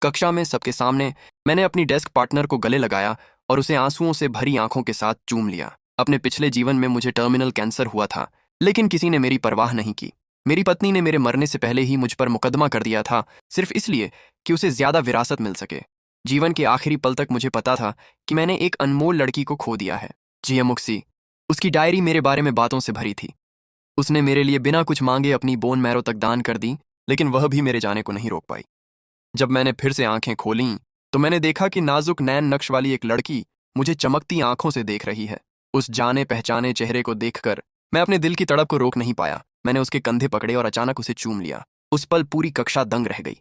कक्षा में सबके सामने मैंने अपनी डेस्क पार्टनर को गले लगाया और उसे आंसुओं से भरी आंखों के साथ चूम लिया। अपने पिछले जीवन में मुझे टर्मिनल कैंसर हुआ था, लेकिन किसी ने मेरी परवाह नहीं की। मेरी पत्नी ने मेरे मरने से पहले ही मुझ पर मुकदमा कर दिया था, सिर्फ इसलिए कि उसे ज्यादा विरासत मिल सके। जीवन के आखिरी पल तक मुझे पता था कि मैंने एक अनमोल लड़की को खो दिया है, जियामुक्सी। उसकी डायरी मेरे बारे में बातों से भरी थी। उसने मेरे लिए बिना कुछ मांगे अपनी बोन मैरो तक दान कर दी, लेकिन वह भी मेरे जाने को नहीं रोक पाई। जब मैंने फिर से आंखें खोलीं तो मैंने देखा कि नाजुक नैन नक्श वाली एक लड़की मुझे चमकती आंखों से देख रही है। उस जाने पहचाने चेहरे को देखकर मैं अपने दिल की तड़प को रोक नहीं पाया। मैंने उसके कंधे पकड़े और अचानक उसे चूम लिया। उस पल पूरी कक्षा दंग रह गई।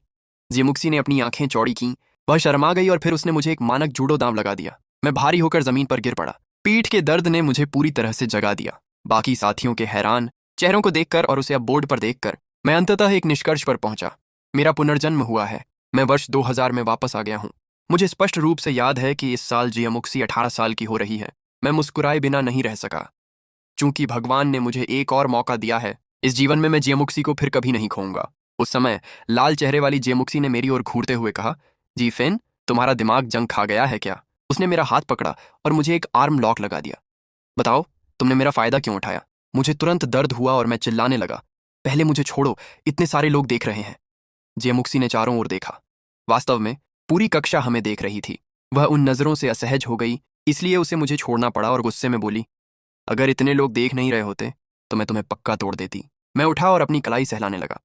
जिमुक्सी ने अपनी आंखें चौड़ी की, वह शर्मा गई और फिर उसने मुझे एक मानक जूडो दांव लगा दिया। मैं भारी होकर जमीन पर गिर पड़ा। पीठ के दर्द ने मुझे पूरी तरह से जगा दिया। बाकी साथियों के हैरान चेहरों को देखकर और उसे अब बोर्ड पर देखकर मैं अंततः एक निष्कर्ष पर पहुंचा। मेरा पुनर्जन्म हुआ है। मैं वर्ष 2000 में वापस आ गया हूं। मुझे स्पष्ट रूप से याद है कि इस साल जियामुक्सी 18 साल की हो रही है। मैं मुस्कुराए बिना नहीं रह सका, चूंकि भगवान ने मुझे एक और मौका दिया है। इस जीवन में मैं जियामुक्सी को फिर कभी नहीं खोऊंगा। उस समय लाल चेहरे वाली जियामुक्सी ने मेरी ओर घूरते हुए कहा, जी फेन, तुम्हारा दिमाग जंग खा गया है क्या? उसने मेरा हाथ पकड़ा और मुझे एक आर्म लॉक लगा दिया। बताओ, तुमने मेरा फायदा क्यों उठाया? मुझे तुरंत दर्द हुआ और मैं चिल्लाने लगा, पहले मुझे छोड़ो, इतने सारे लोग देख रहे हैं। जियामुक्सी ने चारों ओर देखा। वास्तव में पूरी कक्षा हमें देख रही थी। वह उन नजरों से असहज हो गई, इसलिए उसे मुझे छोड़ना पड़ा और गुस्से में बोली, अगर इतने लोग देख नहीं रहे होते तो मैं तुम्हें पक्का तोड़ देती। मैं उठा और अपनी कलाई सहलाने लगा।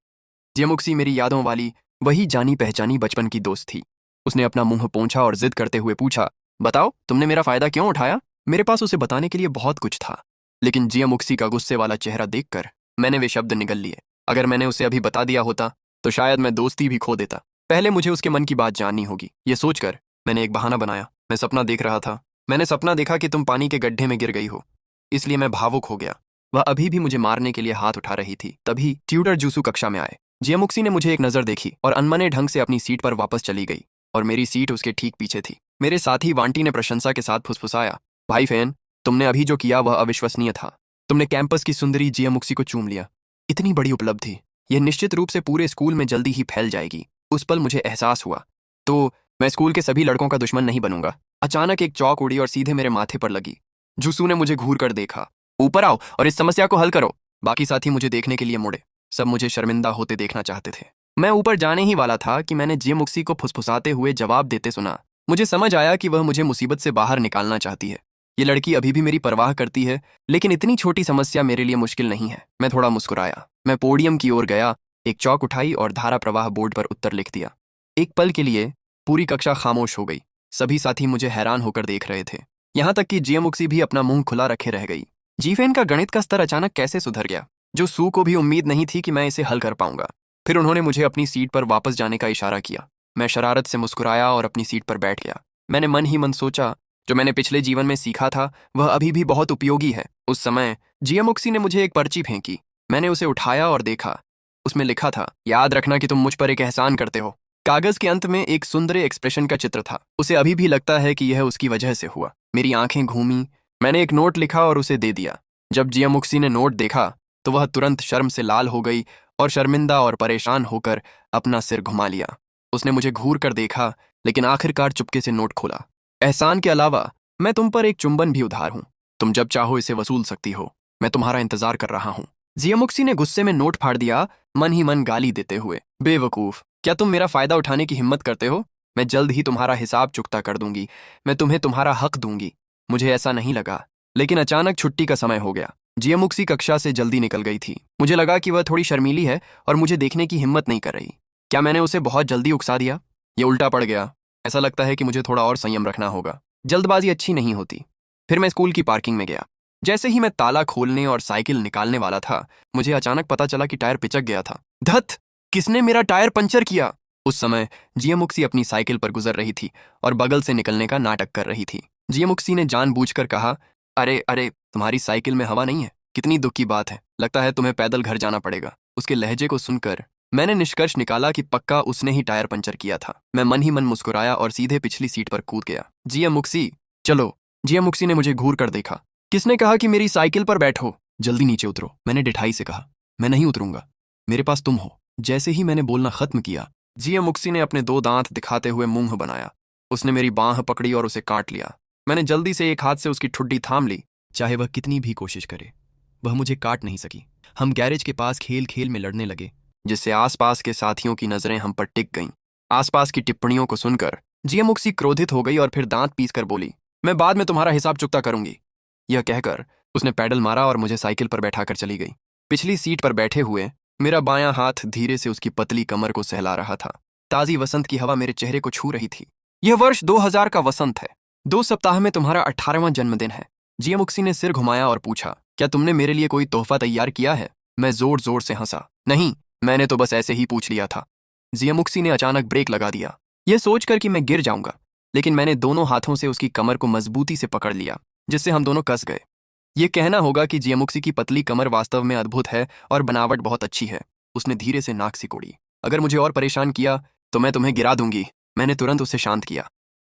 जियामुक्सी मेरी यादों वाली वही जानी पहचानी बचपन की दोस्त थी। उसने अपना मुंह पोंछा और जिद करते हुए पूछा, बताओ, तुमने मेरा फायदा क्यों उठाया? मेरे पास उसे बताने के लिए बहुत कुछ था, लेकिन जियामुक्सी का गुस्से वाला चेहरा देखकर मैंने वे शब्द निगल लिए। अगर मैंने उसे अभी बता दिया होता तो शायद मैं दोस्ती भी खो देता। पहले मुझे उसके मन की बात जाननी होगी। ये सोचकर मैंने एक बहाना बनाया। मैं सपना देख रहा था। मैंने सपना देखा कि तुम पानी के गड्ढे में गिर गई हो, इसलिए मैं भावुक हो गया। वह अभी भी मुझे मारने के लिए हाथ उठा रही थी। तभी ट्यूटर जूसू कक्षा में आए। जियामुक्सी ने मुझे एक नजर देखी और अनमने ढंग से अपनी सीट पर वापस चली गई, और मेरी सीट उसके ठीक पीछे थी। मेरे साथी वांटी ने प्रशंसा के साथ फुसफुसाया, भाई फैन, तुमने अभी जो किया वह अविश्वसनीय था। तुमने कैंपस की सुंदरी जियामुक्सी को चूम लिया। इतनी बड़ी उपलब्धि, यह निश्चित रूप से पूरे स्कूल में जल्दी ही फैल जाएगी। उस पल मुझे एहसास हुआ, तो मैं स्कूल के सभी लड़कों का दुश्मन नहीं बनूंगा। अचानक एक चौक उड़ी और सीधे मेरे माथे पर लगी। जुसू ने मुझे घूर कर देखा। ऊपर आओ और इस समस्या को हल करो। बाकी साथी मुझे देखने के लिए मुड़े। सब मुझे शर्मिंदा होते देखना चाहते थे। मैं ऊपर जाने ही वाला था कि मैंने जियामुक्सी को फुसफुसाते हुए जवाब देते सुना। मुझे समझ आया कि वह मुझे मुसीबत से बाहर निकालना चाहती है। ये लड़की अभी भी मेरी परवाह करती है, लेकिन इतनी छोटी समस्या मेरे लिए मुश्किल नहीं है। मैं थोड़ा मुस्कुराया। मैं पोडियम की ओर गया, एक चौक उठाई और धारा प्रवाह बोर्ड पर उत्तर लिख दिया। एक पल के लिए पूरी कक्षा खामोश हो गई। सभी साथी मुझे हैरान होकर देख रहे थे, यहां तक कि जियामुक्सी भी अपना मुंह खुला रखे रह गई। जीफेन का गणित का स्तर अचानक कैसे सुधर गया, जो सू को भी उम्मीद नहीं थी कि मैं इसे हल कर पाऊंगा। फिर उन्होंने मुझे अपनी सीट पर वापस जाने का इशारा किया। मैं शरारत से मुस्कुराया और अपनी सीट पर बैठ गया। मैंने मन ही मन सोचा, जो मैंने पिछले जीवन में सीखा था वह अभी भी बहुत उपयोगी है। उस समय जियामुक्सी ने मुझे एक पर्ची फेंकी। मैंने उसे उठाया और देखा। उसमें लिखा था, याद रखना कि तुम मुझ पर एक एहसान करते हो। कागज के अंत में एक सुंदर एक्सप्रेशन का चित्र था। उसे अभी भी लगता है कि यह उसकी वजह से हुआ। मेरी आंखें घूमी। मैंने एक नोट लिखा और उसे दे दिया। जब जियामुक्सी ने नोट देखा तो वह तुरंत शर्म से लाल हो गई और शर्मिंदा और परेशान होकर अपना सिर घुमा लिया। उसने मुझे घूर कर देखा, लेकिन आखिरकार चुपके से नोट खोला। एहसान के अलावा मैं तुम पर एक चुंबन भी उधार हूं। तुम जब चाहो इसे वसूल सकती हो। मैं तुम्हारा इंतजार कर रहा हूं। जियामुक्सी ने गुस्से में नोट फाड़ दिया, मन ही मन गाली देते हुए, बेवकूफ, क्या तुम मेरा फायदा उठाने की हिम्मत करते हो? मैं जल्द ही तुम्हारा हिसाब चुकता कर दूंगी। मैं तुम्हें तुम्हारा हक दूंगी। मुझे ऐसा नहीं लगा, लेकिन अचानक छुट्टी का समय हो गया। जियामुक्सी कक्षा से जल्दी निकल गई थी। मुझे लगा कि वह थोड़ी शर्मीली है और मुझे देखने की हिम्मत नहीं कर रही। क्या मैंने उसे बहुत जल्दी उकसा दिया? ये उल्टा पड़ गया। ऐसा लगता है कि मुझे थोड़ा और संयम रखना होगा। जल्दबाजी अच्छी नहीं होती। फिर मैं स्कूल की पार्किंग में गया। जैसे ही मैं ताला खोलने और साइकिल निकालने वाला था, मुझे अचानक पता चला कि टायर पिचक गया था। धत! किसने मेरा टायर पंचर किया? उस समय जियामुक्सी अपनी साइकिल पर गुजर रही थी और बगल से निकलने का नाटक कर रही थी। जियामुक्सी ने जानबूझकर कहा, अरे अरे, तुम्हारी साइकिल में हवा नहीं है? कितनी दुख की बात है। लगता है तुम्हें पैदल घर जाना पड़ेगा। उसके लहजे को सुनकर मैंने निष्कर्ष निकाला कि पक्का उसने ही टायर पंचर किया था। मैं मन ही मन मुस्कुराया और सीधे पिछली सीट पर कूद गया। जियामुक्सी, चलो। जियामुक्सी ने मुझे घूर कर देखा। किसने कहा कि मेरी साइकिल पर बैठो? जल्दी नीचे उतरो, मैंने डिठाई से कहा। मैं नहीं उतरूंगा, मेरे पास तुम हो। जैसे ही मैंने बोलना खत्म किया, जीएम मुक्सी ने अपने दो दांत दिखाते हुए मुंह बनाया। उसने मेरी बांह पकड़ी और उसे काट लिया। मैंने जल्दी से एक हाथ से उसकी ठुड्डी थाम ली। चाहे वह कितनी भी कोशिश करे, वह मुझे काट नहीं सकी। हम गैरेज के पास खेल खेल में लड़ने लगे, जिससे आसपास के साथियों की नजरें हम पर टिक गईं। आसपास की टिप्पणियों को सुनकर जीएम मुक्सी क्रोधित हो गई और फिर दांत पीसकर बोली, मैं बाद में तुम्हारा हिसाब चुकता करूंगी। यह कहकर उसने पैडल मारा और मुझे साइकिल पर बैठाकर चली गई। पिछली सीट पर बैठे हुए मेरा बायां हाथ धीरे से उसकी पतली कमर को सहला रहा था। ताजी वसंत की हवा मेरे चेहरे को छू रही थी। यह वर्ष 2000 का वसंत है। 2 सप्ताह में तुम्हारा 18वां जन्मदिन है। जीएम मुक्सी ने सिर घुमाया और पूछा, क्या तुमने मेरे लिए कोई तोहफा तैयार किया है? मैं जोर जोर से हंसा। नहीं, मैंने तो बस ऐसे ही पूछ लिया था। जीएम मुक्सी ने अचानक ब्रेक लगा दिया, यह सोचकर कि मैं गिर जाऊंगा, लेकिन मैंने दोनों हाथों से उसकी कमर को मजबूती से पकड़ लिया, जिससे हम दोनों कस गए। ये कहना होगा कि जीएम मुक्सी की पतली कमर वास्तव में अद्भुत है और बनावट बहुत अच्छी है। उसने धीरे से नाक सिकोड़ी। अगर मुझे और परेशान किया तो मैं तुम्हें गिरा दूंगी। मैंने तुरंत उसे शांत किया।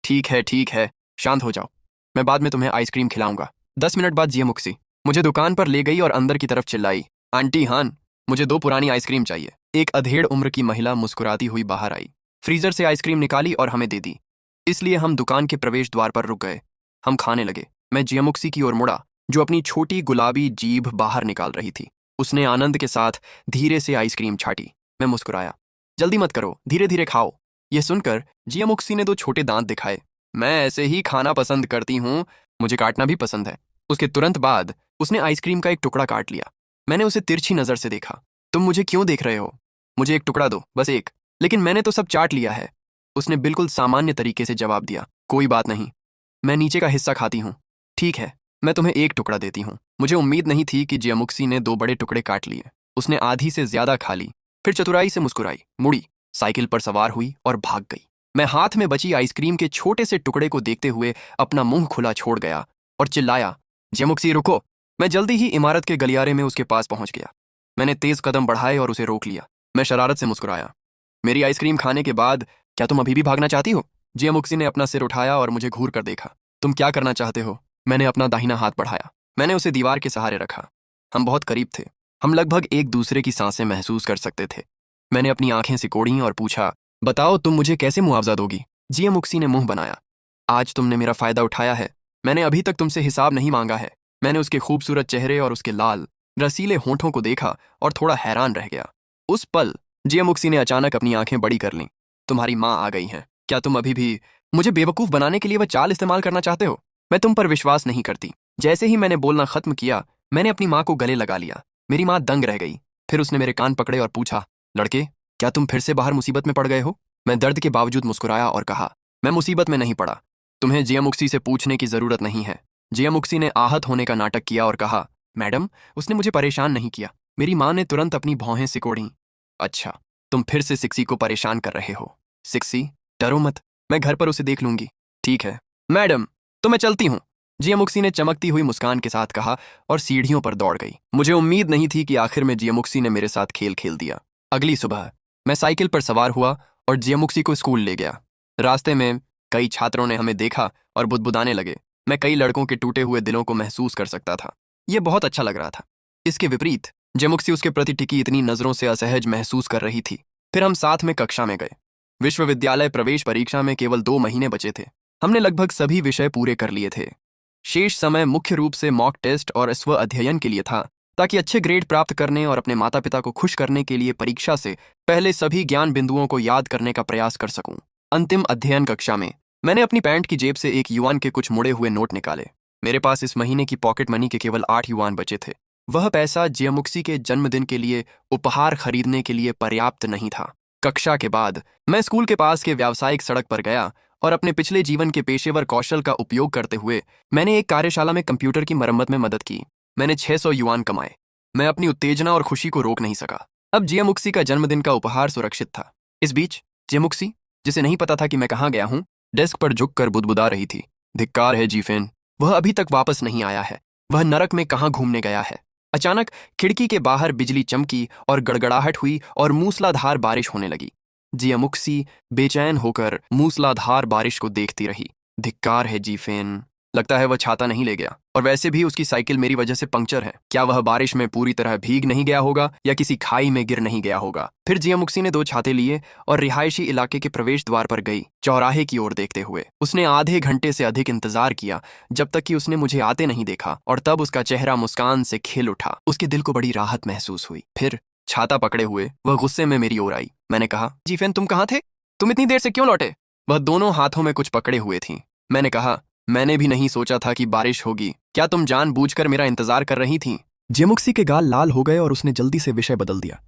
ठीक है, शांत हो जाओ। मैं बाद में तुम्हें आइसक्रीम खिलाऊंगा। 10 मिनट बाद जीएम मुक्सी मुझे दुकान पर ले गई और अंदर की तरफ चिल्लाई, आंटी हान, मुझे 2 पुरानी आइसक्रीम चाहिए। एक अधेड़ उम्र की महिला मुस्कुराती हुई बाहर आई, फ्रीजर से आइसक्रीम निकाली और हमें दे दी। इसलिए हम दुकान के प्रवेश द्वार पर रुक गए। हम खाने लगे। मैं जीएम मुक्सी की ओर मुड़ा, जो अपनी छोटी गुलाबी जीभ बाहर निकाल रही थी। उसने आनंद के साथ धीरे से आइसक्रीम छाटी। मैं मुस्कुराया। जल्दी मत करो, धीरे धीरे खाओ। यह सुनकर जीएम मुक्सी ने 2 छोटे दांत दिखाए। मैं ऐसे ही खाना पसंद करती हूँ, मुझे काटना भी पसंद है। उसके तुरंत बाद उसने आइसक्रीम का एक टुकड़ा काट लिया। मैंने उसे तिरछी नजर से देखा। तुम मुझे क्यों देख रहे हो? मुझे एक टुकड़ा दो, बस एक। लेकिन मैंने तो सब चाट लिया है। उसने बिल्कुल सामान्य तरीके से जवाब दिया, कोई बात नहीं, मैं नीचे का हिस्सा खाती हूँ। ठीक है, मैं तुम्हें एक टुकड़ा देती हूँ। मुझे उम्मीद नहीं थी कि जीएम मुक्सी ने 2 बड़े टुकड़े काट लिए। उसने आधी से ज्यादा खा ली, फिर चतुराई से मुस्कुराई, मुड़ी, साइकिल पर सवार हुई और भाग गई। मैं हाथ में बची आइसक्रीम के छोटे से टुकड़े को देखते हुए अपना मुंह खुला छोड़ गया और चिल्लाया, जीएम मुक्सी रुको। मैं जल्दी ही इमारत के गलियारे में उसके पास पहुंच गया। मैंने तेज कदम बढ़ाए और उसे रोक लिया। मैं शरारत से मुस्कुराया, मेरी आइसक्रीम खाने के बाद क्या तुम अभी भी भागना चाहती हो? जीएम मुक्सी ने अपना सिर उठाया और मुझे घूर कर देखा। तुम क्या करना चाहते हो? मैंने अपना दाहिना हाथ बढ़ाया। मैंने उसे दीवार के सहारे रखा। हम बहुत करीब थे। हम लगभग एक दूसरे की सांसें महसूस कर सकते थे। मैंने अपनी आंखें सिकोड़ी और पूछा, बताओ तुम मुझे कैसे मुआवजा दोगी? जीएम मुक्सी ने मुंह बनाया, आज तुमने मेरा फायदा उठाया है। मैंने अभी तक तुमसे हिसाब नहीं मांगा है। मैंने उसके खूबसूरत चेहरे और उसके लाल रसीले होंठों को देखा और थोड़ा हैरान रह गया। उस पल जीएम मुक्सी ने अचानक अपनी आंखें बड़ी कर लीं। तुम्हारी माँ आ गई हैं। क्या तुम अभी भी मुझे बेवकूफ बनाने के लिए वह चाल इस्तेमाल करना चाहते हो? मैं तुम पर विश्वास नहीं करती। जैसे ही मैंने बोलना खत्म किया, मैंने अपनी माँ को गले लगा लिया। मेरी माँ दंग रह गई। फिर उसने मेरे कान पकड़े और पूछा, लड़के, क्या तुम फिर से बाहर मुसीबत में पड़ गए हो? मैं दर्द के बावजूद मुस्कुराया और कहा, मैं मुसीबत में नहीं पड़ा। तुम्हें जीएम मुक्सी से पूछने की जरूरत नहीं है। जीएम मुक्सी ने आहत होने का नाटक किया और कहा, मैडम, उसने मुझे परेशान नहीं किया। मेरी माँ ने तुरंत अपनी भौहें सिकोड़ी। अच्छा, तुम फिर से सिक्सी को परेशान कर रहे हो। सिक्सी, डरो मत, मैं घर पर उसे देख लूंगी। ठीक है मैडम, तो मैं चलती हूँ, जीएम मुक्सी ने चमकती हुई मुस्कान के साथ कहा और सीढ़ियों पर दौड़ गई। मुझे उम्मीद नहीं थी कि आखिर में जीएम मुक्सी ने मेरे साथ खेल खेल दिया। अगली सुबह मैं साइकिल पर सवार हुआ और जीएम मुक्सी को स्कूल ले गया। रास्ते में कई छात्रों ने हमें देखा और बुदबुदाने लगे। मैं कई लड़कों के टूटे हुए दिलों को महसूस कर सकता था। यह बहुत अच्छा लग रहा था। इसके विपरीत जीएम मुक्सी उसके प्रति टिकी इतनी नजरों से असहज महसूस कर रही थी। फिर हम साथ में कक्षा में गए। विश्वविद्यालय प्रवेश परीक्षा में केवल 2 महीने बचे थे। हमने लगभग सभी विषय पूरे कर लिए थे। शेष समय मुख्य रूप से मॉक टेस्ट और स्व अध्ययन के लिए था, ताकि अच्छे ग्रेड प्राप्त करने और अपने माता पिता को खुश करने के लिए परीक्षा से पहले सभी ज्ञान बिंदुओं को याद करने का प्रयास कर सकूं। अंतिम अध्ययन कक्षा में मैंने अपनी पैंट की जेब से एक युआन के कुछ मुड़े हुए नोट निकाले। मेरे पास इस महीने की पॉकेट मनी के केवल 8 युआन बचे थे। वह पैसा जीएम मुक्सी के जन्मदिन के लिए उपहार खरीदने के लिए पर्याप्त नहीं था। कक्षा के बाद मैं स्कूल के पास के व्यावसायिक सड़क पर गया और अपने पिछले जीवन के पेशेवर कौशल का उपयोग करते हुए मैंने एक कार्यशाला में कंप्यूटर की मरम्मत में मदद की। मैंने 600 युआन कमाए। मैं अपनी उत्तेजना और खुशी को रोक नहीं सका। अब जीएम मुक्सी का जन्मदिन का उपहार सुरक्षित था। इस बीच जीएम मुक्सी, जिसे नहीं पता था कि मैं कहाँ गया हूँ, डेस्क पर झुककर बुदबुदा रही थी। धिक्कार है जीफेन, वह अभी तक वापस नहीं आया है। वह नरक में कहाँ घूमने गया है। अचानक खिड़की के बाहर बिजली चमकी और गड़गड़ाहट हुई और मूसलाधार बारिश होने लगी। जीएम मुक्सी बेचैन होकर मूसलाधार बारिश को देखती रही। धिक्कार है जीफेन, लगता है वह छाता नहीं ले गया, और वैसे भी उसकी साइकिल मेरी वजह से पंक्चर है। क्या वह बारिश में पूरी तरह भीग नहीं गया होगा या किसी खाई में गिर नहीं गया होगा? फिर जियामुक्सी ने 2 छाते लिए और रिहायशी इलाके के प्रवेश द्वार पर गई, चौराहे की ओर देखते हुए। उसने आधे घंटे से अधिक इंतजार किया, जब तक कि उसने मुझे आते नहीं देखा, और तब उसका चेहरा मुस्कान से खिल उठा। उसके दिल को बड़ी राहत महसूस हुई। फिर छाता पकड़े हुए वह गुस्से में मेरी ओर आई। मैंने कहा, जीफेन, तुम कहाँ थे? तुम इतनी देर से क्यों लौटे? वह दोनों हाथों में कुछ पकड़े हुए थी। मैंने कहा, मैंने भी नहीं सोचा था कि बारिश होगी। क्या तुम जानबूझकर मेरा इंतजार कर रही थीं? जियामुक्सी के गाल लाल हो गए और उसने जल्दी से विषय बदल दिया।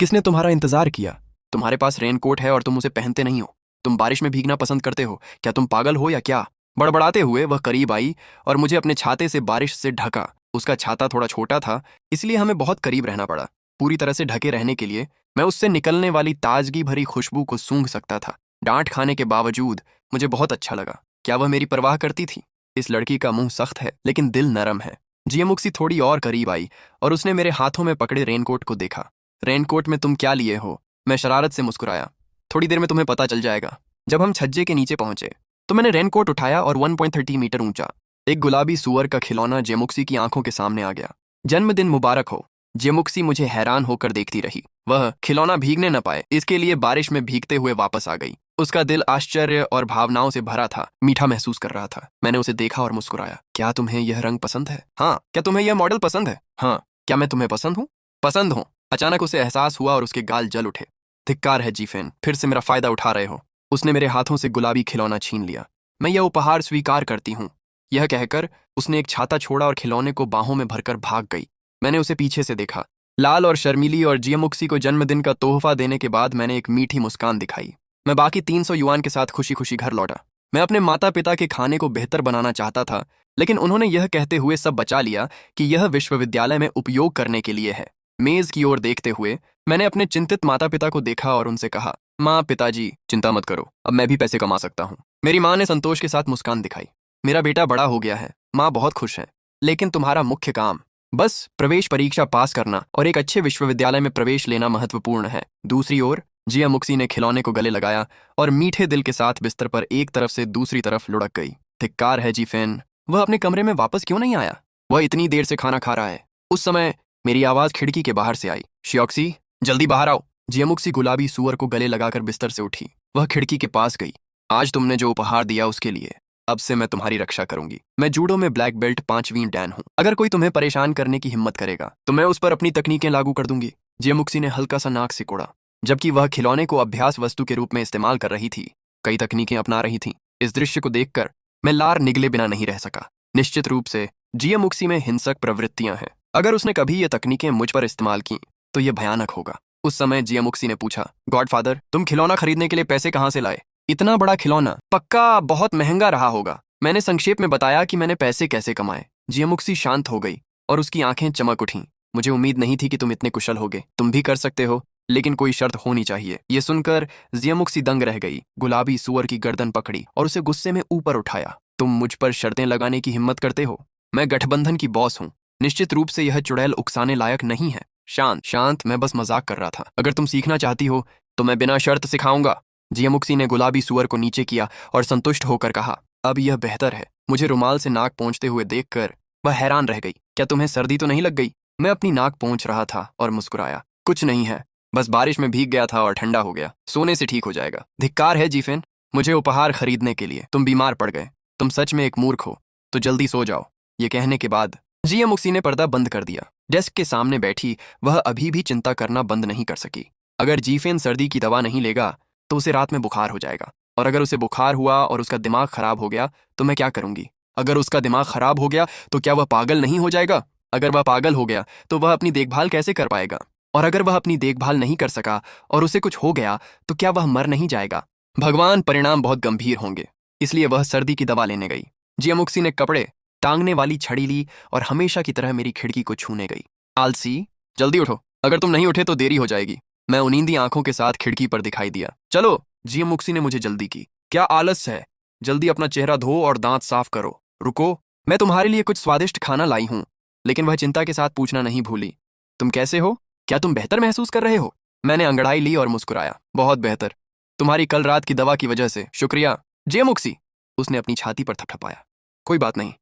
किसने तुम्हारा इंतजार किया? तुम्हारे पास रेनकोट है और तुम उसे पहनते नहीं हो। तुम बारिश में भीगना पसंद करते हो। क्या तुम पागल हो या क्या? बड़बड़ाते हुए वह करीब आई और मुझे अपने छाते से बारिश से ढका। उसका छाता थोड़ा छोटा था, इसलिए हमें बहुत करीब रहना पड़ा। पूरी तरह से ढके रहने के लिए मैं उससे निकलने वाली ताजगी भरी खुशबू को सूंघ सकता था। डांट खाने के बावजूद मुझे बहुत अच्छा लगा। क्या वह मेरी परवाह करती थी? इस लड़की का मुंह सख्त है, लेकिन दिल नरम है। जियामुक्सी थोड़ी और करीब आई और उसने मेरे हाथों में पकड़े रेनकोट को देखा। रेनकोट में तुम क्या लिए हो? मैं शरारत से मुस्कुराया। थोड़ी देर में तुम्हें पता चल जाएगा। जब हम छज्जे के नीचे पहुंचे तो मैंने रेनकोट उठाया और 1.30 मीटर ऊंचा एक गुलाबी सुअर का खिलौना जियामुक्सी की आंखों के सामने आ गया। जन्मदिन मुबारक हो। जियामुक्सी मुझे हैरान होकर देखती रही। वह खिलौना भीगने न पाए, इसके लिए बारिश में भीगते हुए वापस आ गई। उसका दिल आश्चर्य और भावनाओं से भरा था, मीठा महसूस कर रहा था। मैंने उसे देखा और मुस्कुराया। क्या तुम्हें यह रंग पसंद है? हाँ। क्या तुम्हें यह मॉडल पसंद है? हाँ। क्या मैं तुम्हें पसंद हूँ? पसंद हूँ। अचानक उसे एहसास हुआ और उसके गाल जल उठे। धिक्कार है जीफेन, फिर से मेरा फायदा उठा रहे हो। उसने मेरे हाथों से गुलाबी खिलौना छीन लिया। मैं यह उपहार स्वीकार करती हूँ। यह कहकर उसने एक छाता छोड़ा और खिलौने को बाहों में भरकर भाग गई। मैंने उसे पीछे से देखा, लाल और शर्मीली, और जियामुक्सी को जन्मदिन का तोहफा देने के बाद मैंने एक मीठी मुस्कान दिखाई। मैं बाकी 300 युआन के साथ खुशी खुशी घर लौटा। मैं अपने माता पिता के खाने को बेहतर बनाना चाहता था, लेकिन उन्होंने यह कहते हुए सब बचा लिया कि यह विश्वविद्यालय में उपयोग करने के लिए है। मेज की ओर देखते हुए मैंने अपने चिंतित माता पिता को देखा और उनसे कहा, माँ, पिताजी, चिंता मत करो, अब मैं भी पैसे कमा सकता हूँ। मेरी माँ ने संतोष के साथ मुस्कान दिखाई। मेरा बेटा बड़ा हो गया है। माँ बहुत खुश है। लेकिन तुम्हारा मुख्य काम बस प्रवेश परीक्षा पास करना और एक अच्छे विश्वविद्यालय में प्रवेश लेना महत्वपूर्ण है। दूसरी ओर जियामुक्सी ने खिलौने को गले लगाया और मीठे दिल के साथ बिस्तर पर एक तरफ से दूसरी तरफ लुढ़क गई। धिक्कार है जीफेन, वह अपने कमरे में वापस क्यों नहीं आया? वह इतनी देर से खाना खा रहा है। उस समय मेरी आवाज खिड़की के बाहर से आई, शियोक्सी, जल्दी बाहर आओ। जियामुक्सी गुलाबी सुअर को गले लगाकर बिस्तर से उठी। वह खिड़की के पास गई। आज तुमने जो उपहार दिया उसके लिए अब से मैं तुम्हारी रक्षा करूंगी। मैं जूडो में ब्लैक बेल्ट 5वीं डैन हूं। अगर कोई तुम्हें परेशान करने की हिम्मत करेगा तो मैं उस पर अपनी तकनीकें लागू कर दूंगी। जियामुक्सी ने हल्का सा नाक सिकोड़ा, जबकि वह खिलौने को अभ्यास वस्तु के रूप में इस्तेमाल कर रही थी, कई तकनीकें अपना रही थी। इस दृश्य को देखकर मैं लार निगले बिना नहीं रह सका। निश्चित रूप से जियामुक्सी में हिंसक प्रवृत्तियां हैं। अगर उसने कभी ये तकनीकें मुझ पर इस्तेमाल की तो यह भयानक होगा। उस समय जियामुक्सी ने पूछा, गॉडफादर, तुम खिलौना खरीदने के लिए पैसे कहाँ से लाए? इतना बड़ा खिलौना पक्का बहुत महंगा रहा होगा। मैंने संक्षेप में बताया कि मैंने पैसे कैसे कमाए। जियामुक्सी शांत हो गई और उसकी आंखें चमक उठीं। मुझे उम्मीद नहीं थी कि तुम इतने कुशल होगे। तुम भी कर सकते हो, लेकिन कोई शर्त होनी चाहिए। ये सुनकर जियामुक्सी दंग रह गई। गुलाबी सुअर की गर्दन पकड़ी और उसे गुस्से में ऊपर उठाया। तुम मुझ पर शर्तें लगाने की हिम्मत करते हो? मैं गठबंधन की बॉस हूँ। निश्चित रूप से यह चुड़ैल उकसाने लायक नहीं है। शांत शांत, मैं बस मजाक कर रहा था। अगर तुम सीखना चाहती हो तो मैं बिना शर्त सिखाऊंगा। जियामुक्सी ने गुलाबी सुअर को नीचे किया और संतुष्ट होकर कहा, अब यह बेहतर है। मुझे रुमाल से नाक पोंछते हुए देखकर वह हैरान रह गई। क्या तुम्हें सर्दी तो नहीं लग गई? मैं अपनी नाक पोंछ रहा था और मुस्कुराया। कुछ नहीं है, बस बारिश में भीग गया था और ठंडा हो गया। सोने से ठीक हो जाएगा। धिक्कार है जीफेन, मुझे उपहार खरीदने के लिए तुम बीमार पड़ गए। तुम सच में एक मूर्ख हो, तो जल्दी सो जाओ। ये कहने के बाद जियामुक्सी ने पर्दा बंद कर दिया। डेस्क के सामने बैठी वह अभी भी चिंता करना बंद नहीं कर सकी। अगर जीफेन सर्दी की दवा नहीं लेगा तो उसे रात में बुखार हो जाएगा, और अगर उसे बुखार हुआ और उसका दिमाग खराब हो गया तो मैं क्या करूंगी? अगर उसका दिमाग खराब हो गया तो क्या वह पागल नहीं हो जाएगा? अगर वह पागल हो गया तो वह अपनी देखभाल कैसे कर पाएगा? और अगर वह अपनी देखभाल नहीं कर सका और उसे कुछ हो गया तो क्या वह मर नहीं जाएगा? भगवान, परिणाम बहुत गंभीर होंगे। इसलिए वह सर्दी की दवा लेने गई। जियामुक्सी ने कपड़े टांगने वाली छड़ी ली और हमेशा की तरह मेरी खिड़की को छूने गई। आलसी, जल्दी उठो, अगर तुम नहीं उठे तो देरी हो जाएगी। मैं उनींदी आंखों के साथ खिड़की पर दिखाई दिया। चलो, जियामुक्सी ने मुझे जल्दी की। क्या आलस है? जल्दी अपना चेहरा धो और दांत साफ करो। रुको, मैं तुम्हारे लिए कुछ स्वादिष्ट खाना लाई हूं। लेकिन वह चिंता के साथ पूछना नहीं भूली, तुम कैसे हो? क्या तुम बेहतर महसूस कर रहे हो? मैंने अंगड़ाई ली और मुस्कुराया। बहुत बेहतर, तुम्हारी कल रात की दवा की वजह से। शुक्रिया जियामुक्सी। उसने अपनी छाती पर थपथपाया। कोई बात नहीं,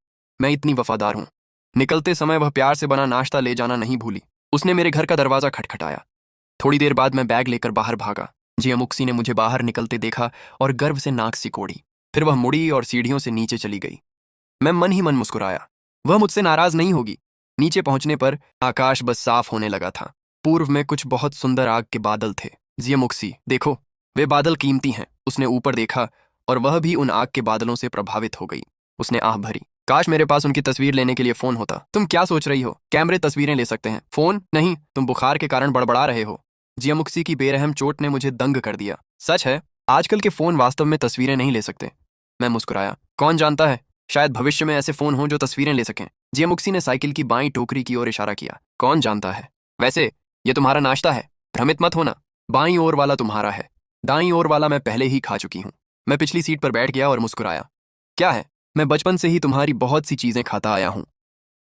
मैं इतनी वफादार हूँ। निकलते समय वह प्यार से बना नाश्ता ले जाना नहीं भूली। उसने मेरे घर का दरवाजा खटखटाया। थोड़ी देर बाद मैं बैग लेकर बाहर भागा। जियामुक्सी ने मुझे बाहर निकलते देखा और गर्व से नाक सिकोड़ी। फिर वह मुड़ी और सीढ़ियों से नीचे चली गई। मैं मन ही मन मुस्कुराया। वह मुझसे नाराज नहीं होगी। नीचे पहुंचने पर आकाश बस साफ होने लगा था। पूर्व में कुछ बहुत सुंदर आग के बादल थे। जियामुक्सी, देखो, वे बादल कीमती हैं। उसने ऊपर देखा और वह भी उन आग के बादलों से प्रभावित हो गई। उसने आह भरी। काश मेरे पास उनकी तस्वीर लेने के लिए फोन होता। तुम क्या सोच रही हो? कैमरे तस्वीरें ले सकते हैं, फोन नहीं। तुम बुखार के कारण बड़बड़ा रहे हो। जियामुक्सी की बेरहम चोट ने मुझे दंग कर दिया। सच है, आजकल के फोन वास्तव में तस्वीरें नहीं ले सकते। मैं मुस्कुराया। कौन जानता है, शायद भविष्य में ऐसे फोन हों जो तस्वीरें ले सकें। जियामुक्सी ने साइकिल की बाईं टोकरी की ओर इशारा किया। कौन जानता है। वैसे ये तुम्हारा नाश्ता है, भ्रमित मत होना। बाईं ओर वाला तुम्हारा है, दाईं ओर वाला मैं पहले ही खा चुकी हूं। मैं पिछली सीट पर बैठ गया और मुस्कुराया। क्या है, मैं बचपन से ही तुम्हारी बहुत सी चीजें खाता आया हूं।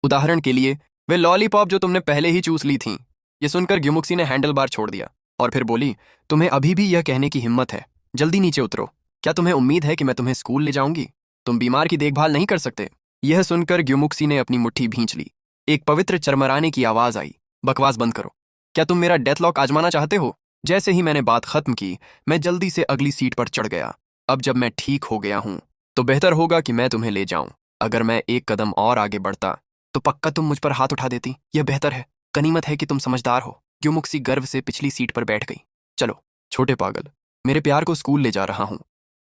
उदाहरण के लिए वे लॉलीपॉप जो तुमने पहले ही चूस ली थीं। ये सुनकर ग्युमुक्सी ने हैंडल बार छोड़ दिया और फिर बोली, तुम्हें अभी भी यह कहने की हिम्मत है? जल्दी नीचे उतरो। क्या तुम्हें उम्मीद है कि मैं तुम्हें स्कूल ले जाऊंगी? तुम बीमार की देखभाल नहीं कर सकते। यह सुनकर ग्युमुक्सी ने अपनी मुट्ठी भींच ली। एक पवित्र चरमराने की आवाज आई। बकवास बंद करो। क्या तुम मेरा डेथलॉक आजमाना चाहते हो? जैसे ही मैंने बात खत्म की, मैं जल्दी से अगली सीट पर चढ़ गया। अब जब मैं ठीक हो गया हूं तो बेहतर होगा कि मैं तुम्हें ले जाऊं। अगर मैं एक कदम और आगे बढ़ता तो पक्का तुम मुझ पर हाथ उठा देती। यह बेहतर है। गनीमत है कि तुम समझदार हो। ग्युमुक्सी गर्व से पिछली सीट पर बैठ गई। चलो छोटे पागल, मेरे प्यार को स्कूल ले जा रहा हूं।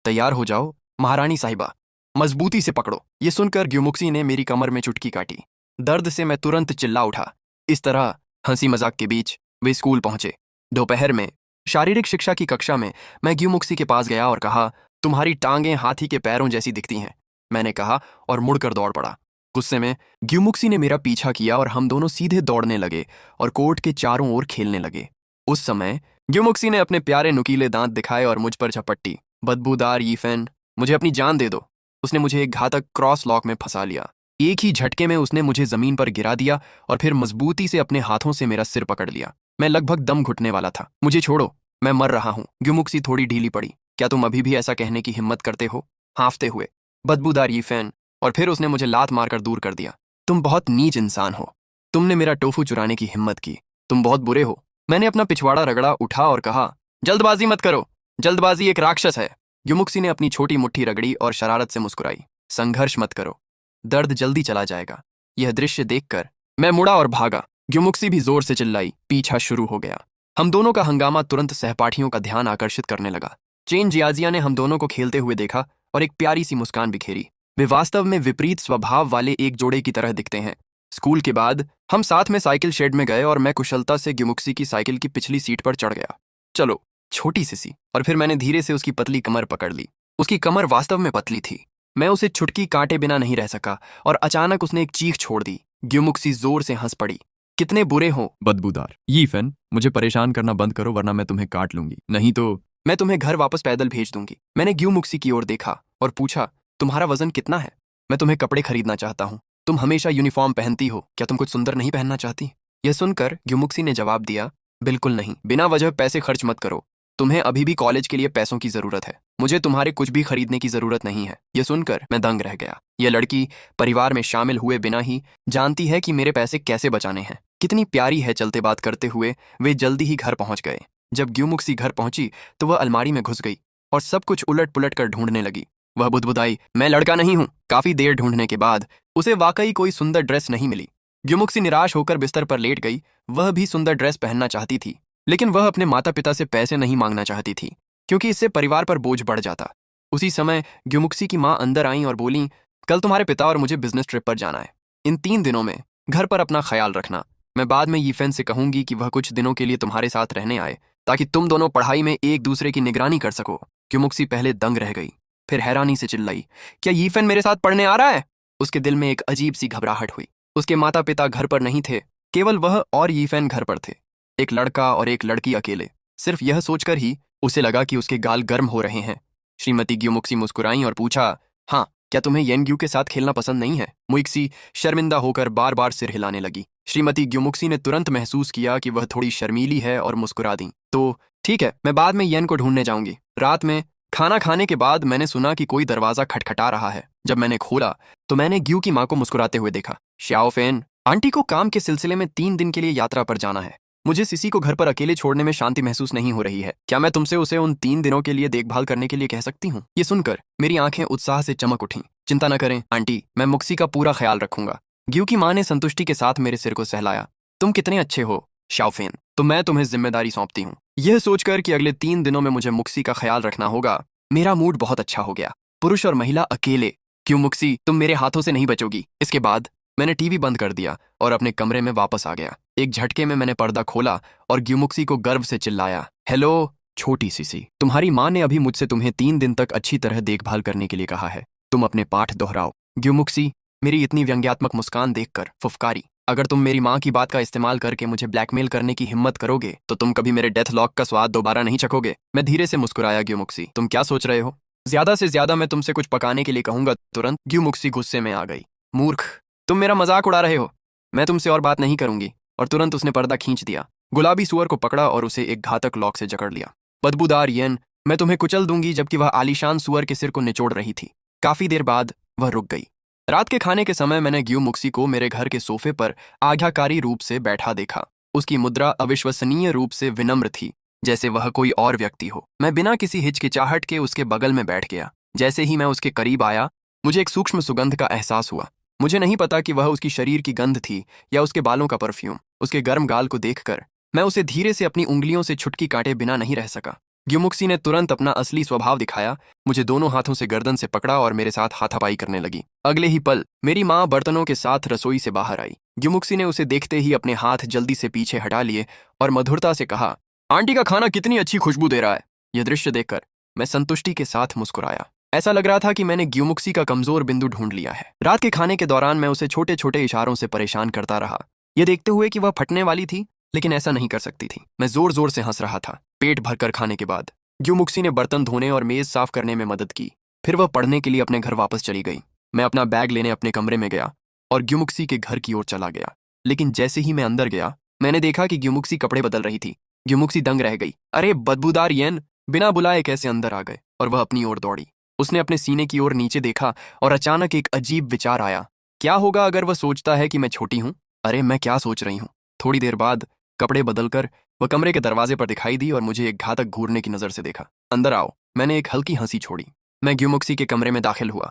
तैयार हो जाओ महारानी साहिबा, मजबूती से पकड़ो। ये सुनकर ग्युमुक्सी ने मेरी कमर में चुटकी काटी। दर्द से मैं तुरंत चिल्ला उठा। इस तरह हंसी मजाक के बीच वे स्कूल पहुंचे। दोपहर में शारीरिक शिक्षा की कक्षा में मैं ग्युमुक्सी के पास गया और कहा, तुम्हारी टांगें हाथी के पैरों जैसी दिखती हैं, मैंने कहा और मुड़कर दौड़ पड़ा। गुस्से में ग्युमुक्सी ने मेरा पीछा किया और हम दोनों सीधे दौड़ने लगे और कोर्ट के चारों ओर खेलने लगे। उस समय ग्युमुक्सी ने अपने प्यारे नुकीले दांत दिखाए और मुझ पर झपट्टी। बदबूदार यीफेन, मुझे अपनी जान दे दो। उसने मुझे एक घातक क्रॉस लॉक में फंसा लिया। एक ही झटके में उसने मुझे जमीन पर गिरा दिया और फिर मजबूती से अपने हाथों से मेरा सिर पकड़ लिया। मैं लगभग दम घुटने वाला था। मुझे छोड़ो, मैं मर रहा हूं। ग्युमुक्सी थोड़ी ढीली पड़ी। क्या तुम अभी भी ऐसा कहने की हिम्मत करते हो? हाँफते हुए। बदबूदार यीफेन, और फिर उसने मुझे लात मारकर दूर कर दिया। तुम बहुत नीच इंसान हो। तुमने मेरा टोफू चुराने की हिम्मत की। तुम बहुत बुरे हो। मैंने अपना पिछवाड़ा रगड़ा उठा और कहा, जल्दबाजी मत करो। जल्दबाजी एक राक्षस है। ग्युमुक्सी ने अपनी छोटी मुट्ठी रगड़ी और शरारत से मुस्कुराई। संघर्ष मत करो, दर्द जल्दी चला जाएगा। यह दृश्य देखकर मैं मुड़ा और भागा। ग्युमुक्सी भी जोर से चिल्लाई। पीछा शुरू हो गया। हम दोनों का हंगामा तुरंत सहपाठियों का ध्यान आकर्षित करने लगा। चेन जियाजिया ने हम दोनों को खेलते हुए देखा और एक प्यारी सी मुस्कान बिखेरी। वे वास्तव में विपरीत स्वभाव वाले एक जोड़े की तरह दिखते हैं। स्कूल के बाद हम साथ में साइकिल शेड में गए और मैं कुशलता से ग्युमुक्सी की साइकिल की पिछली सीट पर चढ़ गया। चलो छोटी सी और फिर मैंने धीरे से उसकी पतली कमर पकड़ ली। उसकी कमर वास्तव में पतली थी। मैं उसे छुटकी काटे बिना नहीं रह सका और अचानक उसने एक चीख छोड़ दी। ग्युमुक्सी जोर से हंस पड़ी। कितने बुरे हो बदबूदार यीफेन, मुझे परेशान करना बंद करो वरना मैं तुम्हें काट लूंगी। नहीं तो मैं तुम्हें घर वापस पैदल भेज दूंगी। मैंने ग्युमुक्सी की ओर देखा और पूछा, तुम्हारा वजन कितना है? मैं तुम्हें कपड़े खरीदना चाहता हूँ। तुम हमेशा यूनिफॉर्म पहनती हो, क्या तुम कुछ सुंदर नहीं पहनना चाहती? यह सुनकर ग्युमुक्सी ने जवाब दिया, बिल्कुल नहीं। बिना वजह पैसे खर्च मत करो। तुम्हें अभी भी कॉलेज के लिए पैसों की जरूरत है। मुझे तुम्हारे कुछ भी खरीदने की जरूरत नहीं है। यह सुनकर मैं दंग रह गया। यह लड़की परिवार में शामिल हुए बिना ही जानती है कि मेरे पैसे कैसे बचाने हैं। कितनी प्यारी है। चलते बात करते हुए वे जल्दी ही घर पहुंच गए। जब ग्युमुक्सी घर पहुंची तो वह अलमारी में घुस गई और सब कुछ उलट पुलट कर ढूंढने लगी। वह बुदबुदाई, मैं लड़का नहीं हूं। काफी देर ढूंढने के बाद उसे वाकई कोई सुंदर ड्रेस नहीं मिली। ग्युमुक्सी निराश होकर बिस्तर पर लेट गई। वह भी सुंदर ड्रेस पहनना चाहती थी, लेकिन वह अपने माता पिता से पैसे नहीं मांगना चाहती थी क्योंकि इससे परिवार पर बोझ बढ़ जाता। उसी समय ग्युमुक्सी की माँ अंदर आई और बोली, कल तुम्हारे पिता और मुझे बिजनेस ट्रिप पर जाना है। इन 3 दिनों में घर पर अपना ख्याल रखना। मैं बाद में यीफेन से कहूंगी कि वह कुछ दिनों के लिए तुम्हारे साथ रहने आए ताकि तुम दोनों पढ़ाई में एक दूसरे की निगरानी कर सको। ग्युमुक्सी पहले दंग रह गई, फिर हैरानी से चिल्लाई, क्या यीफेन मेरे साथ पढ़ने आ रहा है? उसके दिल में एक अजीब सी घबराहट हुई। उसके माता पिता घर पर नहीं थे, केवल वह और यीफेन घर पर थे। एक लड़का और एक लड़की अकेले। सिर्फ यह सोचकर ही उसे लगा कि उसके गाल गर्म हो रहे हैं। श्रीमती ग्युमुक्सी मुस्कुराई और पूछा, हाँ, क्या तुम्हें येनग्यू के साथ खेलना पसंद नहीं है? मुइक्सी शर्मिंदा होकर बार बार सिर हिलाने लगी। श्रीमती ग्युमुक्सी ने तुरंत महसूस किया कि वह थोड़ी शर्मीली है और मुस्कुरा दी। तो ठीक है, मैं बाद में येन को ढूंढने जाऊंगी। रात में खाना खाने के बाद मैंने सुना कि कोई दरवाजा खटखटा रहा है। जब मैंने खोला तो मैंने ग्यू की माँ को मुस्कुराते हुए देखा। श्याओफेन, आंटी को काम के सिलसिले में 3 दिन के लिए यात्रा पर जाना है। मुझे सिसी को घर पर अकेले छोड़ने में शांति महसूस नहीं हो रही है। क्या मैं तुमसे उसे उन 3 दिनों के लिए देखभाल करने के लिए कह सकती हूँ? ये सुनकर मेरी आंखें उत्साह से चमक उठीं। चिंता न करें आंटी, मैं मुक्सी का पूरा ख्याल रखूंगा। ग्यू की माँ ने संतुष्टि के साथ मेरे सिर को सहलाया। तुम कितने अच्छे हो शाओफेन, तो मैं तुम्हें जिम्मेदारी सौंपती हूँ। यह सोचकर कि अगले 3 दिनों में मुझे मुक्सी का ख्याल रखना होगा, मेरा मूड बहुत अच्छा हो गया। पुरुष और महिला अकेले। क्यों मुक्सी, तुम मेरे हाथों से नहीं बचोगी। इसके बाद मैंने टीवी बंद कर दिया और अपने कमरे में वापस आ गया। एक झटके में मैंने पर्दा खोला और ग्युमुक्सी को गर्व से चिल्लाया, हेलो छोटी सीसी, तुम्हारी माँ ने अभी मुझसे तुम्हें 3 दिन तक अच्छी तरह देखभाल करने के लिए कहा है। तुम अपने पाठ दोहराओ। ग्युमुक्सी मेरी इतनी व्यंग्यात्मक मुस्कान देखकर फुफकारी। अगर तुम मेरी माँ की बात का इस्तेमाल करके मुझे ब्लैकमेल करने की हिम्मत करोगे तो तुम कभी मेरे डेथ लॉक का स्वाद दोबारा नहीं चखोगे। मैं धीरे से मुस्कुराया। ग्युमुक्सी, तुम क्या सोच रहे हो? ज्यादा से ज्यादा मैं तुमसे कुछ पकाने के लिए कहूंगा। तुरंत ग्युमुक्सी गुस्से में आ गई। मूर्ख, तुम मेरा मजाक उड़ा रहे हो। मैं तुमसे और बात नहीं करूंगी। और तुरंत उसने पर्दा खींच दिया, गुलाबी सुअर को पकड़ा और उसे एक घातक लॉक से जकड़ लिया। बदबूदार येन, मैं तुम्हें कुचल दूंगी, जबकि वह आलीशान सुअर के सिर को निचोड़ रही थी। काफी देर बाद वह रुक गई। रात के खाने के समय मैंने ग्युमुक्सी को मेरे घर के सोफे पर आज्ञाकारी रूप से बैठा देखा। उसकी मुद्रा अविश्वसनीय रूप से विनम्र थी, जैसे वह कोई और व्यक्ति हो। मैं बिना किसी हिचकिचाहट के उसके बगल में बैठ गया। जैसे ही मैं उसके करीब आया, मुझे एक सूक्ष्म सुगंध का एहसास हुआ। मुझे नहीं पता कि वह उसकी शरीर की गंध थी या उसके बालों का परफ्यूम। उसके गर्म गाल को देखकर मैं उसे धीरे से अपनी उंगलियों से छुटकी काटे बिना नहीं रह सका। ग्युमुक्सी ने तुरंत अपना असली स्वभाव दिखाया, मुझे दोनों हाथों से गर्दन से पकड़ा और मेरे साथ हाथापाई करने लगी। अगले ही पल मेरी माँ बर्तनों के साथ रसोई से बाहर आई। ग्युमुक्सी ने उसे देखते ही अपने हाथ जल्दी से पीछे हटा लिए और मधुरता से कहा, आंटी का खाना कितनी अच्छी खुशबू दे रहा है। यह दृश्य देखकर मैं संतुष्टि के साथ मुस्कुराया। ऐसा लग रहा था कि मैंने ग्युमुक्सी का कमजोर बिंदु ढूंढ लिया है। रात के खाने के दौरान मैं उसे छोटे छोटे इशारों से परेशान करता रहा, यह देखते हुए कि वह फटने वाली थी, लेकिन ऐसा नहीं कर सकती थी। मैं जोर जोर से हंस रहा था। पेट भरकर खाने के बाद ग्युमुक्सी ने बर्तन धोने और मेज साफ करने में मदद की। फिर वह पढ़ने के लिए अपने घर वापस चली गई। मैं अपना बैग लेने अपने कमरे में गया और ग्युमुक्सी के घर की ओर चला गया। लेकिन जैसे ही मैं अंदर गया, मैंने देखा कि ग्युमुक्सी कपड़े बदल रही थी। ग्युमुक्सी दंग रह गई। अरे बदबूदार येन, बिना बुलाए कैसे अंदर आ गए? और वह अपनी ओर दौड़ी। उसने अपने सीने की ओर नीचे देखा और अचानक एक अजीब विचार आया। क्या होगा अगर वह सोचता है कि मैं छोटी हूं? अरे मैं क्या सोच रही हूं? थोड़ी देर बाद कपड़े बदलकर वह कमरे के दरवाजे पर दिखाई दी और मुझे एक घातक घूरने की नजर से देखा। अंदर आओ, मैंने एक हल्की हंसी छोड़ी। मैं ग्युमुक्सी के कमरे में दाखिल हुआ।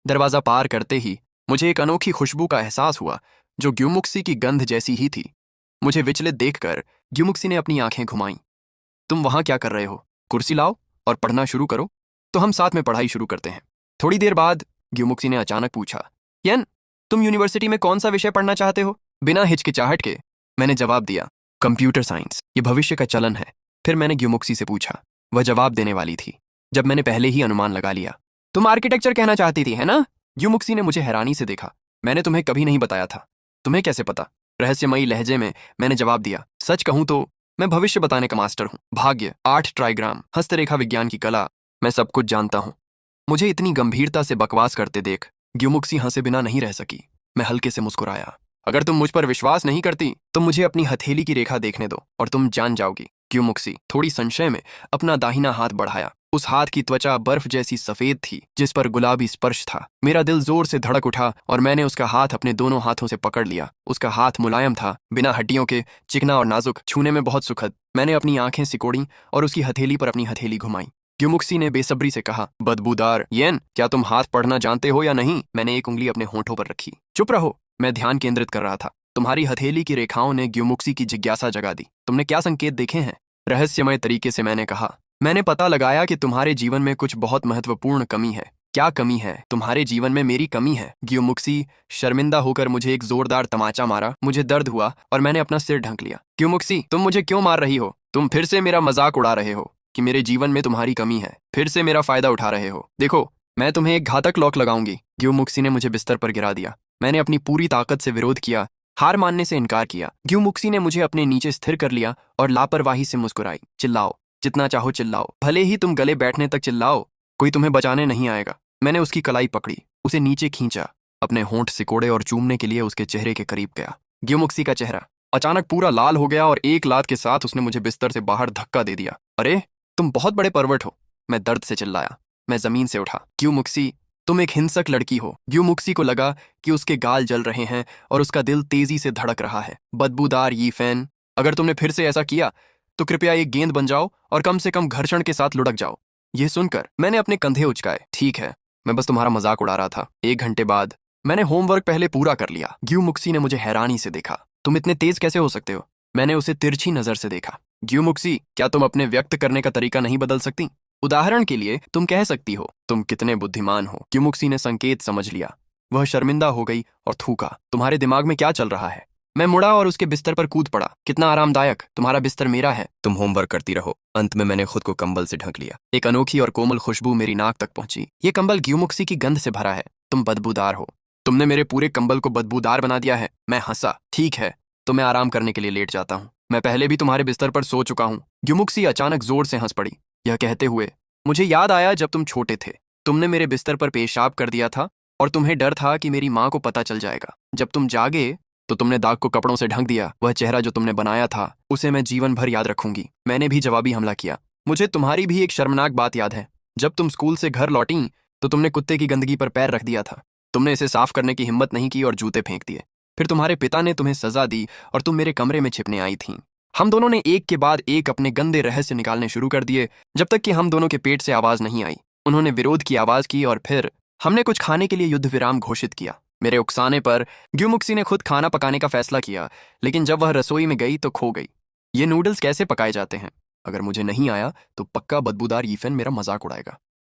दरवाजा पार करते ही मुझे एक अनोखी खुशबू का एहसास हुआ, जो ग्युमुक्सी की गंध जैसी ही थी। मुझे विचलित देखकर ग्युमुक्सी ने अपनी आंखें घुमाईं। तुम वहां क्या कर रहे हो? कुर्सी लाओ और पढ़ना शुरू करो, तो हम साथ में पढ़ाई शुरू करते हैं। थोड़ी देर बाद ग्युमुक्सी ने अचानक पूछा, येन, तुम यूनिवर्सिटी में कौन सा विषय पढ़ना चाहते हो? बिना हिचकिचाहट के मैंने जवाब दिया, कंप्यूटर साइंस, ये भविष्य का चलन है। फिर मैंने ग्युमुक्सी से पूछा। वह जवाब देने वाली थी जब मैंने पहले ही अनुमान लगा लिया। तुम आर्किटेक्चर कहना चाहती थी, है ना? ग्युमुक्सी ने मुझे हैरानी से देखा। मैंने तुम्हें कभी नहीं बताया था। तुम्हें कैसे पता? रहस्यमयी लहजे में मैंने जवाब दिया, सच कहूं तो मैं भविष्य बताने का मास्टर हूं। भाग्य, 8 ट्राइग्राम, हस्तरेखा विज्ञान की कला, मैं सब कुछ जानता हूं। मुझे इतनी गंभीरता से बकवास करते देख ग्युमुक्सी हंसे बिना नहीं रह सकी। मैं हल्के से मुस्कुराया। अगर तुम मुझ पर विश्वास नहीं करती तो मुझे अपनी हथेली की रेखा देखने दो और तुम जान जाओगी। ग्युमुक्सी थोड़ी संशय में अपना दाहिना हाथ बढ़ाया। उस हाथ की त्वचा बर्फ जैसी सफेद थी, जिस पर गुलाबी स्पर्श था। मेरा दिल जोर से धड़क उठा और मैंने उसका हाथ अपने दोनों हाथों से पकड़ लिया। उसका हाथ मुलायम था, बिना हड्डियों के, चिकना और नाजुक, छूने में बहुत सुखद। मैंने अपनी आंखें सिकोड़ी और उसकी हथेली पर अपनी हथेली घुमाई। ग्युमुक्सी ने बेसब्री से कहा, बदबूदार येन, क्या तुम हाथ पढ़ना जानते हो या नहीं? मैंने एक उंगली अपने होंठों पर रखी। चुप रहो, मैं ध्यान केंद्रित कर रहा था। तुम्हारी हथेली की रेखाओं ने ग्युमुक्सी की जिज्ञासा जगा दी। तुमने क्या संकेत देखे हैं? रहस्यमय तरीके से मैंने कहा, मैंने पता लगाया कि तुम्हारे जीवन में कुछ बहुत महत्वपूर्ण कमी है। क्या कमी है? तुम्हारे जीवन में मेरी कमी है। ग्युमुक्सी शर्मिंदा होकर मुझे एक जोरदार तमाचा मारा। मुझे दर्द हुआ और मैंने अपना सिर ढक लिया। ग्युमुक्सी, तुम मुझे क्यों मार रही हो? तुम फिर से मेरा मजाक उड़ा रहे हो कि मेरे जीवन में तुम्हारी कमी है। फिर से मेरा फायदा उठा रहे हो। देखो, मैं तुम्हें एक घातक लॉक लगाऊंगी। ग्युमुक्सी ने मुझे बिस्तर पर गिरा दिया। मैंने अपनी पूरी ताकत से विरोध किया, हार मानने से इनकार किया। ग्युमुक्सी ने मुझे अपने नीचे स्थिर कर लिया और लापरवाही से मुस्कुराई। चिल्लाओ, जितना चाहो चिल्लाओ, भले ही तुम गले बैठने तक चिल्लाओ, कोई तुम्हें बचाने नहीं आएगा। मैंने उसकी कलाई पकड़ी, उसे नीचे खींचा, अपने होंठ सिकोड़े और चूमने के लिए उसके चेहरे के करीब गया। ग्युमुक्सी का चेहरा अचानक पूरा लाल हो गया और एक लात के साथ उसने मुझे बिस्तर से बाहर धक्का दे दिया। अरे, तुम बहुत बड़े परवट हो, मैं दर्द से चिल्लाया। मैं जमीन से उठा। ग्युमुक्सी, तुम एक हिंसक लड़की हो। ग्यूमुक्सी को लगा कि उसके गाल जल रहे हैं और उसका दिल तेजी से धड़क रहा है। बदबूदार यी फैन, अगर तुमने फिर से ऐसा किया तो कृपया एक गेंद बन जाओ और कम से कम घर्षण के साथ लुढ़क जाओ। यह सुनकर मैंने अपने कंधे उचकाए। ठीक है, मैं बस तुम्हारा मजाक उड़ा रहा था। 1 घंटे बाद मैंने होमवर्क पहले पूरा कर लिया। ग्यूमुक्सी ने मुझे हैरानी से देखा। तुम इतने तेज कैसे हो सकते हो? मैंने उसे तिरछी नजर से देखा। ग्यूमुक्सी, क्या तुम अपने व्यक्त करने का तरीका नहीं बदल सकती? उदाहरण के लिए तुम कह सकती हो, तुम कितने बुद्धिमान हो। ग्यूमुक्सी ने संकेत समझ लिया। वह शर्मिंदा हो गई और थूका, तुम्हारे दिमाग में क्या चल रहा है? मैं मुड़ा और उसके बिस्तर पर कूद पड़ा। कितना आरामदायक, तुम्हारा बिस्तर मेरा है, तुम होमवर्क करती रहो। अंत में मैंने खुद को कंबल से ढक लिया। एक अनोखी और कोमल खुशबू मेरी नाक तक पहुंची। ये कंबल ग्यूमुक्सी की गंध से भरा है। तुम बदबूदार हो। तुमने मेरे पूरे कंबल को बदबूदार बना दिया है। मैं हंसा। ठीक है, तो मैं आराम करने के लिए लेट जाता हूँ। मैं पहले भी तुम्हारे बिस्तर पर सो चुका हूँ। ग्यूमुक्सी अचानक जोर से हंस पड़ी। यह कहते हुए, मुझे याद आया जब तुम छोटे थे, तुमने मेरे बिस्तर पर पेशाब कर दिया था और तुम्हें डर था कि मेरी माँ को पता चल जाएगा। जब तुम जागे तो तुमने दाग को कपड़ों से ढक दिया। वह चेहरा जो तुमने बनाया था उसे मैं जीवन भर याद रखूंगी। मैंने भी जवाबी हमला किया। मुझे तुम्हारी भी एक शर्मनाक बात याद है। जब तुम स्कूल से घर लौटी तो तुमने कुत्ते की गंदगी पर पैर रख दिया था। तुमने इसे साफ करने की हिम्मत नहीं की और जूते फेंक दिए। फिर तुम्हारे पिता ने तुम्हें सजा दी और तुम मेरे कमरे में छिपने आई थीं। हम दोनों ने एक के बाद एक अपने गंदे रहस्य निकालने शुरू कर दिए, जब तक कि हम दोनों के पेट से आवाज नहीं आई। उन्होंने विरोध की आवाज की और फिर हमने कुछ खाने के लिए युद्ध विराम घोषित किया। मेरे उकसाने पर ग्यूमुक्सी ने खुद खाना पकाने का फैसला किया, लेकिन जब वह रसोई में गई तो खो गई। ये नूडल्स कैसे पकाए जाते हैं? अगर मुझे नहीं आया तो पक्का बदबूदार यीफेन मेरा मजाक उड़ाएगा।